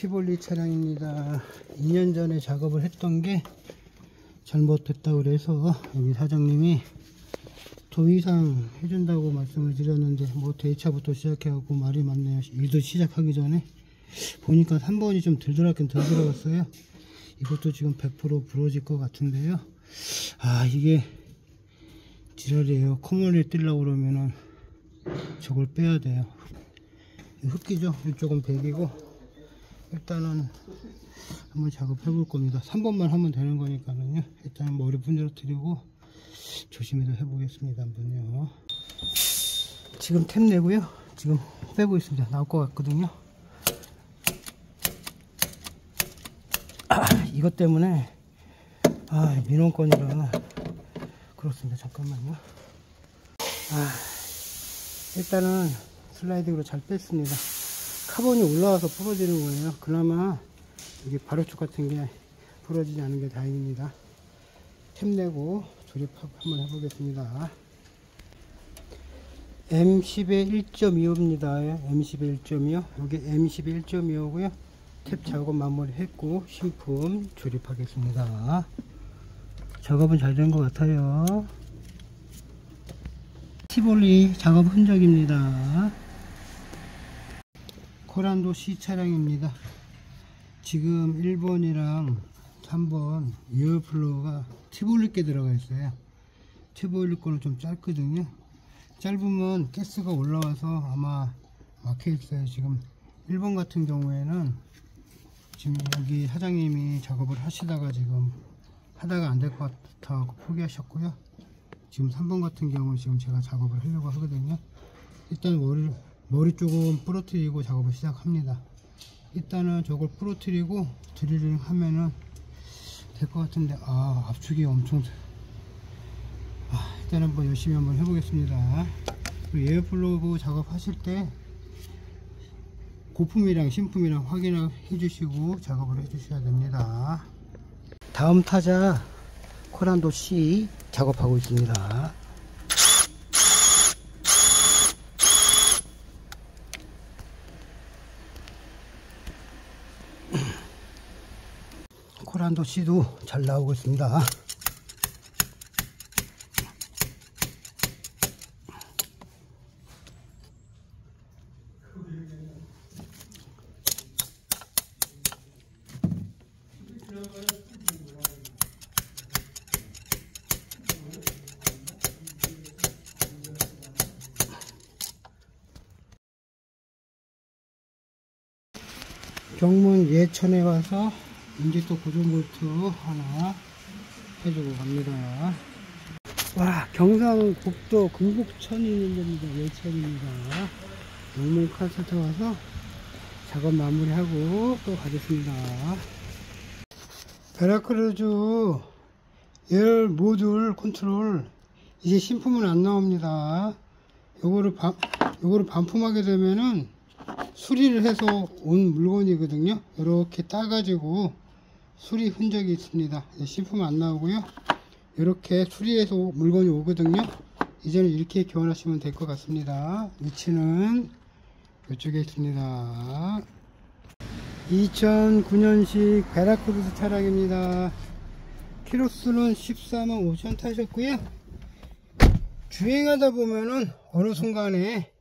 티볼리 차량입니다. 2년 전에 작업을 했던 게 잘못됐다고 그래서 여기 사장님이 도의상 해준다고 말씀을 드렸는데 뭐 대차부터 시작해갖고 말이 많네요. 일도 시작하기 전에 보니까 3번이 좀 덜 들어갔어요. 이것도 지금 100% 부러질 것 같은데요. 아, 이게 지랄이에요. 코먼을 뜰려고 그러면은 저걸 빼야 돼요. 흙이죠. 이쪽은 100이고 일단은 한번 작업해 볼 겁니다. 3번만 하면 되는 거니까는요. 일단 머리 분질러뜨리고 조심해서 해보겠습니다. 한번요. 지금 탭 내고요. 지금 빼고 있습니다. 나올 것 같거든요. 이것 때문에 민원건이라 그렇습니다. 잠깐만요. 일단은 슬라이딩으로 잘 뺐습니다. 카본이 올라와서 부러지는 거예요. 그나마 여기 발효축 같은 게 부러지지 않은 게 다행입니다. 탭 내고 조립 한번 해보겠습니다. M10의 1.25입니다. M10의 1.25. 여기 M10의 1.25고요. 탭 작업 마무리 했고 신품 조립하겠습니다. 작업은 잘 된 것 같아요. 티볼리 작업 흔적입니다. 코란도 C 차량입니다. 지금 1번이랑 3번 에어플로우가 티볼리께 들어가 있어요. 티볼리 거는 좀 짧거든요. 짧으면 가스가 올라와서 아마 막혀 있어요. 지금 1번 같은 경우에는 지금 여기 사장님이 작업을 하시다가 지금 하다가 안 될 것 같아서 포기하셨고요. 지금 3번 같은 경우는 지금 제가 작업을 하려고 하거든요. 일단 머리 조금 부러뜨리고 작업을 시작합니다. 일단은 저걸 부러뜨리고 드릴링 하면은 될 것 같은데 압축이 엄청 일단 한번 열심히 한번 해보겠습니다. 그리고 에어플로우 작업하실 때 고품이랑 신품이랑 확인해 주시고 작업을 해 주셔야 됩니다. 다음 타자 코란도 C 작업하고 있습니다. 코란도 C도 잘 나오고 있습니다. 경문 예천에 와서 인직도 고정볼트 하나 해주고 갑니다. 경상북도 금곡천이 있는 겁니다. 예천입니다. 용문 칼센터 와서 작업 마무리하고 또 가겠습니다. 베라크루즈 열 모듈 컨트롤 이제 신품은 안 나옵니다. 요거를 반품하게 되면은 수리를 해서 온 물건이거든요. 이렇게 따가지고 수리 흔적이 있습니다. 신품 안 나오고요. 이렇게 수리해서 물건이 오거든요. 이제는 이렇게 교환하시면 될 것 같습니다. 위치는 이쪽에 있습니다. 2009년식 베라크루즈 차량입니다. 키로수는 14만 5천 타셨고요. 주행하다 보면은 어느 순간에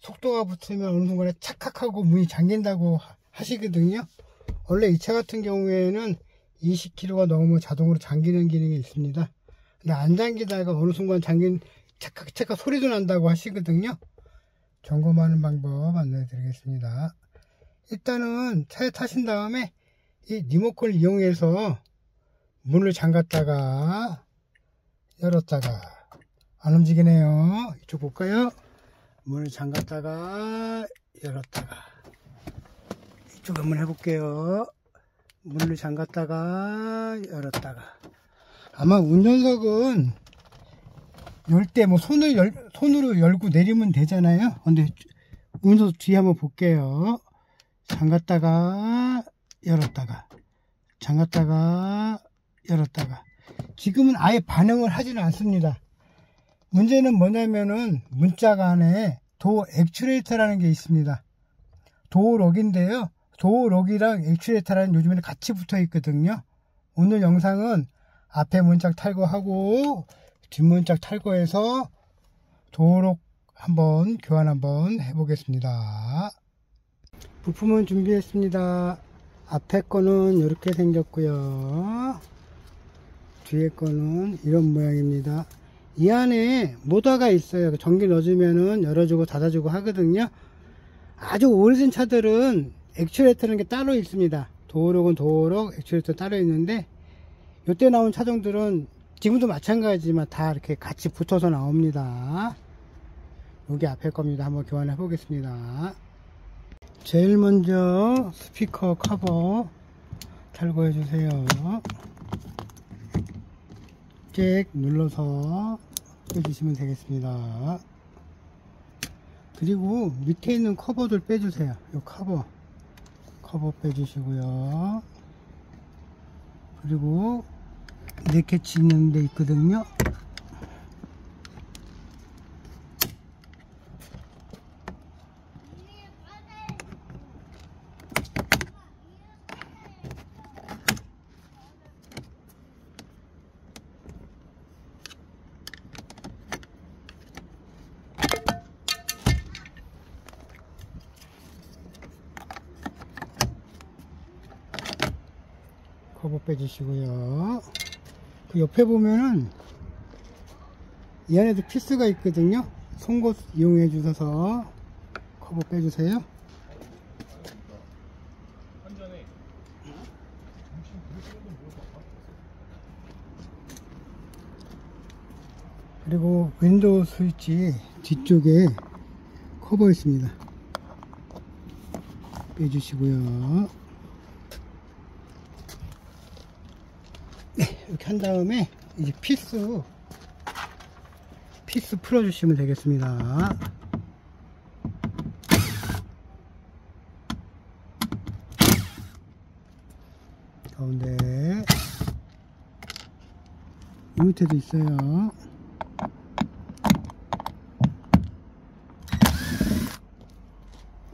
속도가 붙으면 어느 순간에 착각하고 문이 잠긴다고 하시거든요. 원래 이 차 같은 경우에는 20km가 넘으면 자동으로 잠기는 기능이 있습니다. 근데 안 잠기다가 어느 순간 착각 소리도 난다고 하시거든요. 점검하는 방법 안내해 드리겠습니다. 일단은 차에 타신 다음에 이 리모컨을 이용해서 문을 잠갔다가 열었다가 안 움직이네요. 이쪽 볼까요? 문을 잠갔다가 열었다가 이쪽 한번 해볼게요. 문을 잠갔다가 열었다가 아마 운전석은 열 때 뭐 손으로 열고 내리면 되잖아요. 근데 운전석 뒤에 한번 볼게요. 잠갔다가 열었다가 잠갔다가 열었다가 지금은 아예 반응을 하지는 않습니다. 문제는 뭐냐면은 문자가 안에 도어 액추레이터라는 게 있습니다. 도어록인데요. 도어록이랑 액추에이터랑 요즘에는 같이 붙어 있거든요. 오늘 영상은 앞에 문짝 탈거하고 뒷문짝 탈거해서 도어록 한번 교환 한번 해보겠습니다. 부품은 준비했습니다. 앞에 거는 이렇게 생겼고요. 뒤에 거는 이런 모양입니다. 이 안에 모터가 있어요. 전기 넣어주면은 열어주고 닫아주고 하거든요. 아주 오래된 차들은 액추에이터라는 게 따로 있습니다. 도어록은 도어록, 액추에이터 따로 있는데 이때 나온 차종들은 지금도 마찬가지지만 다 이렇게 같이 붙어서 나옵니다. 여기 앞에 겁니다. 한번 교환해 보겠습니다. 제일 먼저 스피커 커버 탈거해 주세요. 잭 눌러서 빼주시면 되겠습니다. 그리고 밑에 있는 커버들 빼주세요. 이 커버 빼주시고요. 그리고 네캐치 있는 데 있거든요. 커버 빼주시고요. 그 옆에 보면은 이 안에도 피스가 있거든요. 송곳 이용해 주셔서 커버 빼주세요. 그리고 윈도우 스위치 뒤쪽에 커버 있습니다. 빼주시고요. 네, 이렇게 한 다음에 이제 피스 풀어주시면 되겠습니다. 가운데 이 밑에도 있어요.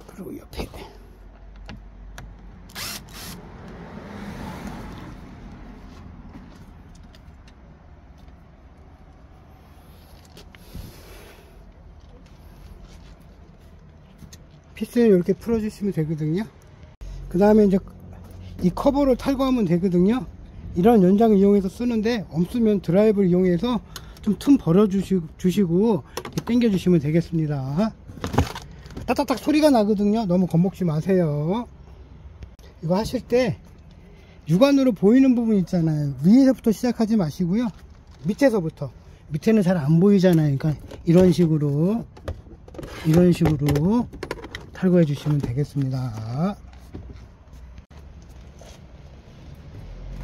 그리고 옆에 피스는 이렇게 풀어주시면 되거든요. 그 다음에 이제 이 커버를 탈거하면 되거든요. 이런 연장을 이용해서 쓰는데 없으면 드라이브를 이용해서 좀 틈 벌어 주시고 당겨 주시면 되겠습니다. 딱딱딱 소리가 나거든요. 너무 겁먹지 마세요. 이거 하실 때 육안으로 보이는 부분 있잖아요. 위에서부터 시작하지 마시고요. 밑에서부터. 밑에는 잘 안 보이잖아요. 그러니까 이런 식으로 탈거해 주시면 되겠습니다.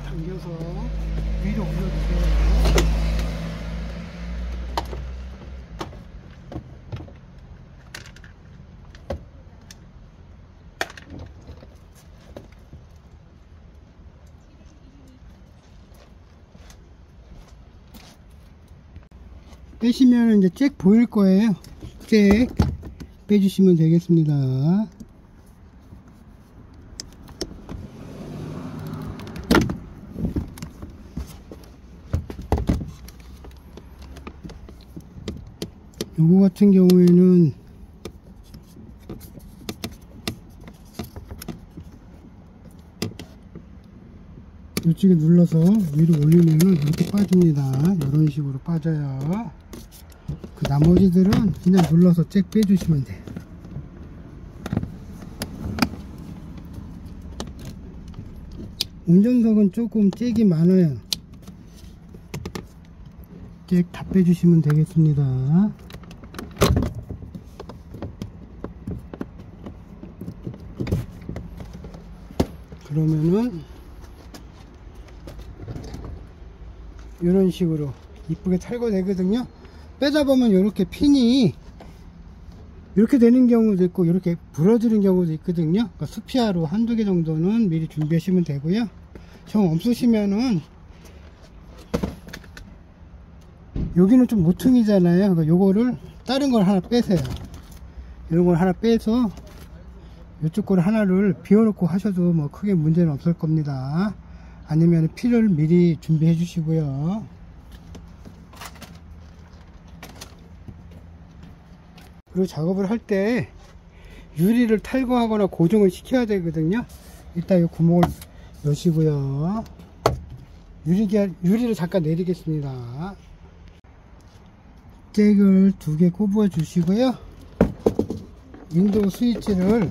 당겨서 위로 올려주세요. 빼시면 이제 잭 보일 거예요. 잭 빼주시면 되겠습니다. 요거 같은 경우에는 이쪽에 눌러서 위로 올리면 이렇게 빠집니다. 이런 식으로 빠져요. 그 나머지들은 그냥 눌러서 잭 빼주시면 돼요. 운전석은 조금 잭이 많아요. 잭 다 빼주시면 되겠습니다. 그러면은 이런 식으로 이쁘게 탈거되거든요. 빼다 보면 이렇게 핀이 이렇게 되는 경우도 있고 이렇게 부러지는 경우도 있거든요. 그러니까 수피아로 한두 개 정도는 미리 준비하시면 되고요. 정 없으시면은 여기는 좀 모퉁이잖아요. 그러니까 요거를 다른 걸 하나 빼세요. 이런 걸 하나 빼서 이쪽 걸 하나를 비워놓고 하셔도 뭐 크게 문제는 없을 겁니다. 아니면 피를 미리 준비해 주시고요. 그리고 작업을 할 때 유리를 탈거하거나 고정을 시켜야 되거든요. 일단 이 구멍을 여시고요. 유리를 잠깐 내리겠습니다. 잭을 2개 꼽아 주시고요. 윈도우 스위치를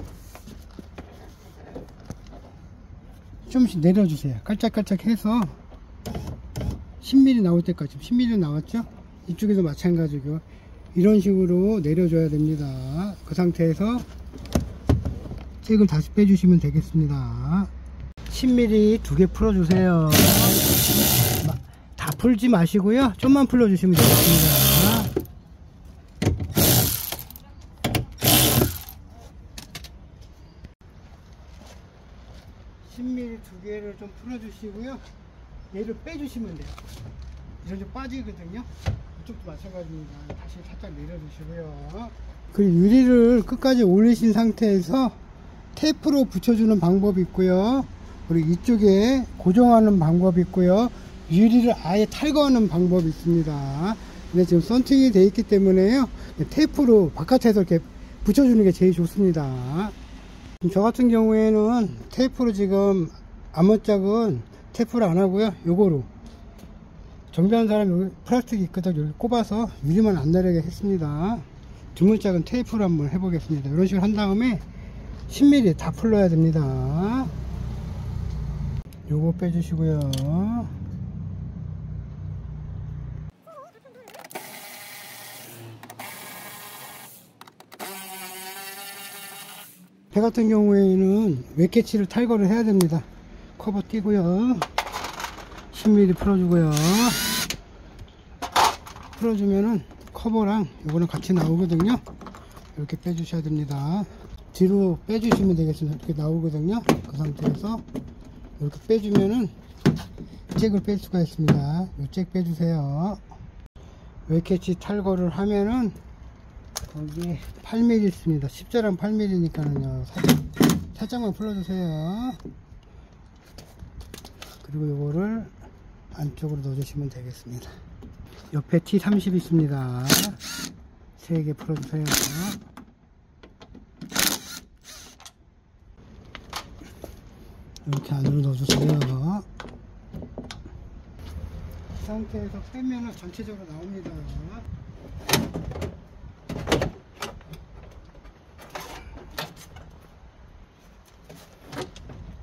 좀씩 내려주세요. 깔짝깔짝 해서 10mm 나올 때까지. 10mm 나왔죠? 이쪽에도 마찬가지고 이런 식으로 내려줘야 됩니다. 그 상태에서 잭을 다시 빼주시면 되겠습니다. 10mm 2개 풀어주세요. 다 풀지 마시고요. 좀만 풀어주시면 되겠습니다. 두 개를 좀 풀어주시고요. 얘를 빼주시면 돼요. 이런 좀 빠지거든요. 이쪽도 마찬가지입니다. 다시 살짝 내려주시고요. 그리고 유리를 끝까지 올리신 상태에서 테이프로 붙여주는 방법이 있고요. 그리고 이쪽에 고정하는 방법이 있고요. 유리를 아예 탈거하는 방법이 있습니다. 근데 지금 썬팅이 되어 있기 때문에요. 테이프로 바깥에서 이렇게 붙여주는 게 제일 좋습니다. 저 같은 경우에는 테이프로 지금 앞문짝은 테이프를 안 하고요. 요거로 정비하는 사람이 여기 플라스틱이 있거든. 여기 꼽아서 유리만 안 내리게 했습니다. 뒷문짝은 테이프로 한번 해보겠습니다. 이런 식으로 한 다음에 10mm 다 풀러야 됩니다. 요거 빼주시고요. 배 같은 경우에는 웨캐치를 탈거를 해야 됩니다. 커버 띄고요. 10mm 풀어주고요. 풀어주면은 커버랑 요거는 같이 나오거든요. 이렇게 빼주셔야 됩니다. 뒤로 빼주시면 되겠습니다. 이렇게 나오거든요. 그 상태에서 이렇게 빼주면은 잭을 뺄 수가 있습니다. 요 잭 빼주세요. 웨캐치 탈거를 하면은 여기 8mm 있습니다. 10자랑 8mm니까는요. 살짝만 풀어주세요. 그리고 요거를 안쪽으로 넣어주시면 되겠습니다. 옆에 T30 있습니다. 3개 풀어주세요. 이렇게 안으로 넣어주세요. 이 상태에서 빼면은 전체적으로 나옵니다.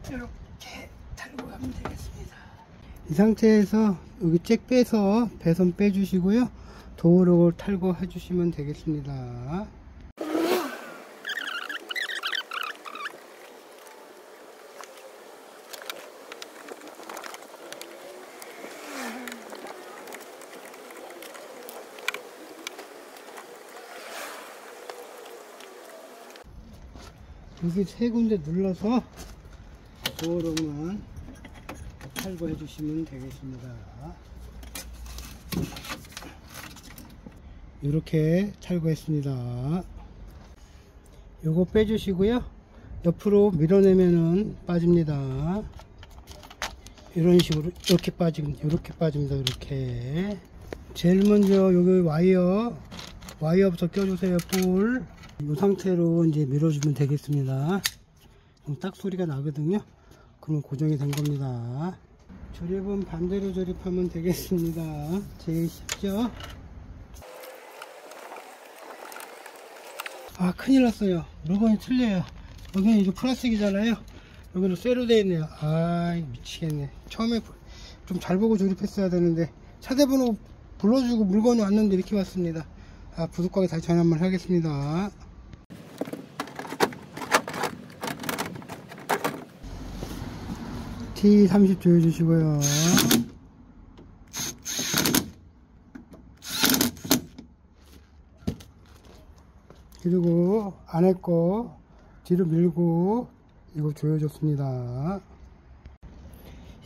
이렇게 달고 가면 되겠습니다. 이 상태에서 여기 잭 빼서 배선 빼주시고요. 도어록을 탈거 해주시면 되겠습니다. 여기 3군데 눌러서 도어록만 탈거해 주시면 되겠습니다. 이렇게 탈거했습니다. 요거 빼주시고요. 옆으로 밀어내면은 빠집니다. 이런 식으로 이렇게 빠집니다. 이렇게 제일 먼저 여기 와이어부터 껴주세요. 볼. 이 상태로 이제 밀어주면 되겠습니다. 그럼 딱 소리가 나거든요. 그러면 고정이 된 겁니다. 조립은 반대로 조립하면 되겠습니다. 제일 쉽죠? 아, 큰일 났어요. 물건이 틀려요. 여기는 이게 플라스틱이잖아요. 여기는 쇠로 되어 있네요. 아, 미치겠네. 처음에 좀 잘 보고 조립했어야 되는데 차대번호 불러주고 물건이 왔는데 이렇게 왔습니다. 아, 부속가게 다시 전화 한번 하겠습니다. T30 조여주시고요. 그리고 안에 거 뒤로 밀고 이거 조여줬습니다.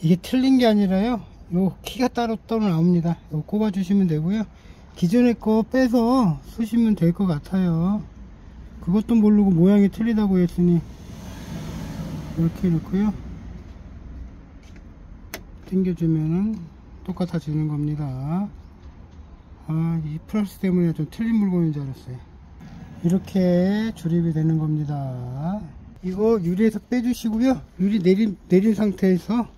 이게 틀린 게 아니라요. 요 키가 따로 나옵니다. 이거 꼽아 주시면 되고요. 기존의 거 빼서 쓰시면 될 것 같아요. 그것도 모르고 모양이 틀리다고 했으니 이렇게 놓고요, 당겨주면은 똑같아지는 겁니다. 이 플러스 때문에 좀 틀린 물건인 줄 알았어요. 이렇게 조립이 되는 겁니다. 이거 유리에서 빼주시고요, 유리 내린 상태에서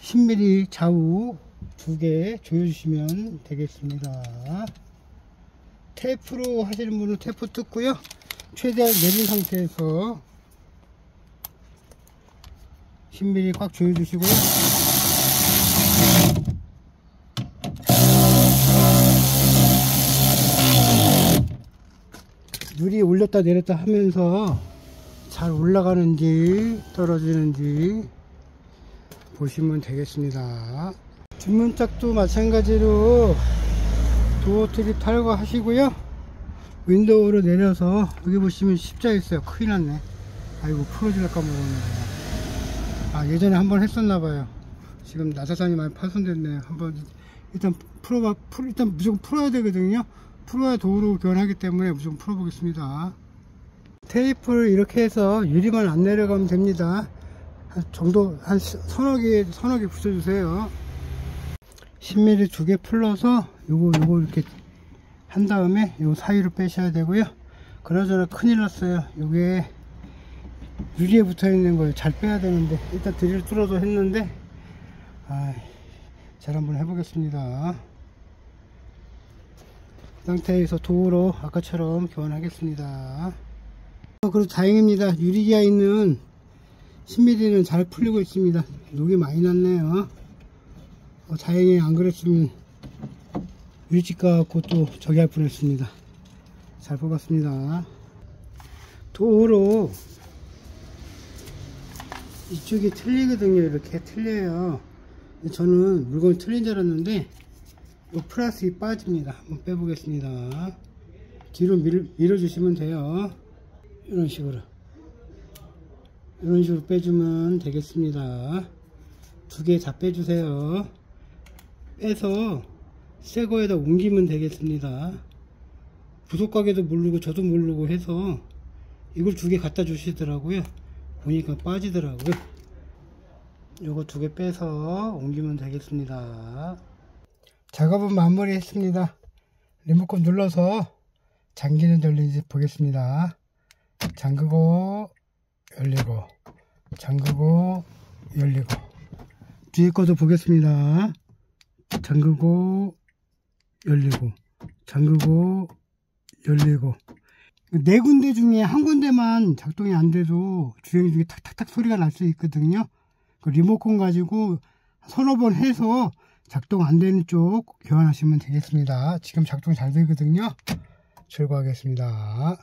10mm 좌우 두 개 조여주시면 되겠습니다. 테이프로 하시는 분은 테이프 뜯고요, 최대한 내린 상태에서 10mm 꽉 조여주시고요, 유리 올렸다 내렸다 하면서 잘 올라가는지 떨어지는지 보시면 되겠습니다. 뒷문짝도 마찬가지로 도어 트립 탈거하시고요, 윈도우로 내려서 여기 보시면 십자 있어요. 큰일 났네. 아이고, 풀어질까 모르겠네. 예전에 한번 했었나봐요. 지금 나사산이 많이 파손됐네요. 한번 일단 일단 무조건 풀어야 되거든요. 풀어야 도어로 교환하기 때문에 무조건 풀어보겠습니다. 테이프를 이렇게 해서 유리만 안 내려가면 됩니다. 한 서너 개 붙여주세요. 10mm 두 개 풀러서 요거 이렇게 한 다음에 요 사이로 빼셔야 되고요. 그나저나 큰일 났어요. 요게 유리에 붙어 있는 걸 잘 빼야 되는데, 일단 드릴 뚫어서 했는데, 잘 한번 해보겠습니다. 이 상태에서 도어로 아까처럼 교환하겠습니다. 그래도 다행입니다. 유리기아 있는 10mm는 잘 풀리고 있습니다. 녹이 많이 났네요. 다행히 안 그랬으면 유리집 가갖고 또 저기 할 뻔했습니다. 잘 뽑았습니다. 도어로 이쪽이 틀리거든요. 이렇게 틀려요. 저는 물건이 틀린 줄 알았는데 이 플라스틱이 빠집니다. 한번 빼보겠습니다. 뒤로 밀어주시면 돼요. 이런 식으로 빼주면 되겠습니다. 두 개 다 빼주세요. 빼서 새 거에다 옮기면 되겠습니다. 부속가게도 모르고 저도 모르고 해서 이걸 두 개 갖다 주시더라고요. 보니까 빠지더라고요. 요거 두 개 빼서 옮기면 되겠습니다. 작업은 마무리 했습니다. 리모컨 눌러서 잠기는 열리는지 보겠습니다. 잠그고 열리고, 잠그고 열리고. 뒤에 것도 보겠습니다. 잠그고 열리고, 잠그고 열리고. 네 군데 중에 한 군데만 작동이 안 돼도 주행 중에 탁탁탁 소리가 날 수 있거든요. 그 리모컨 가지고 서너 번 해서 작동 안 되는 쪽 교환하시면 되겠습니다. 지금 작동 잘 되거든요. 출고하겠습니다.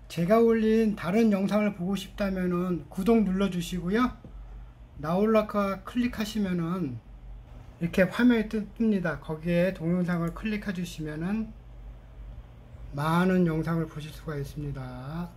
제가 올린 다른 영상을 보고 싶다면은 구독 눌러 주시고요, 나올라카 클릭하시면은 이렇게 화면이 뜹니다. 거기에 동영상을 클릭해 주시면은 많은 영상을 보실 수가 있습니다.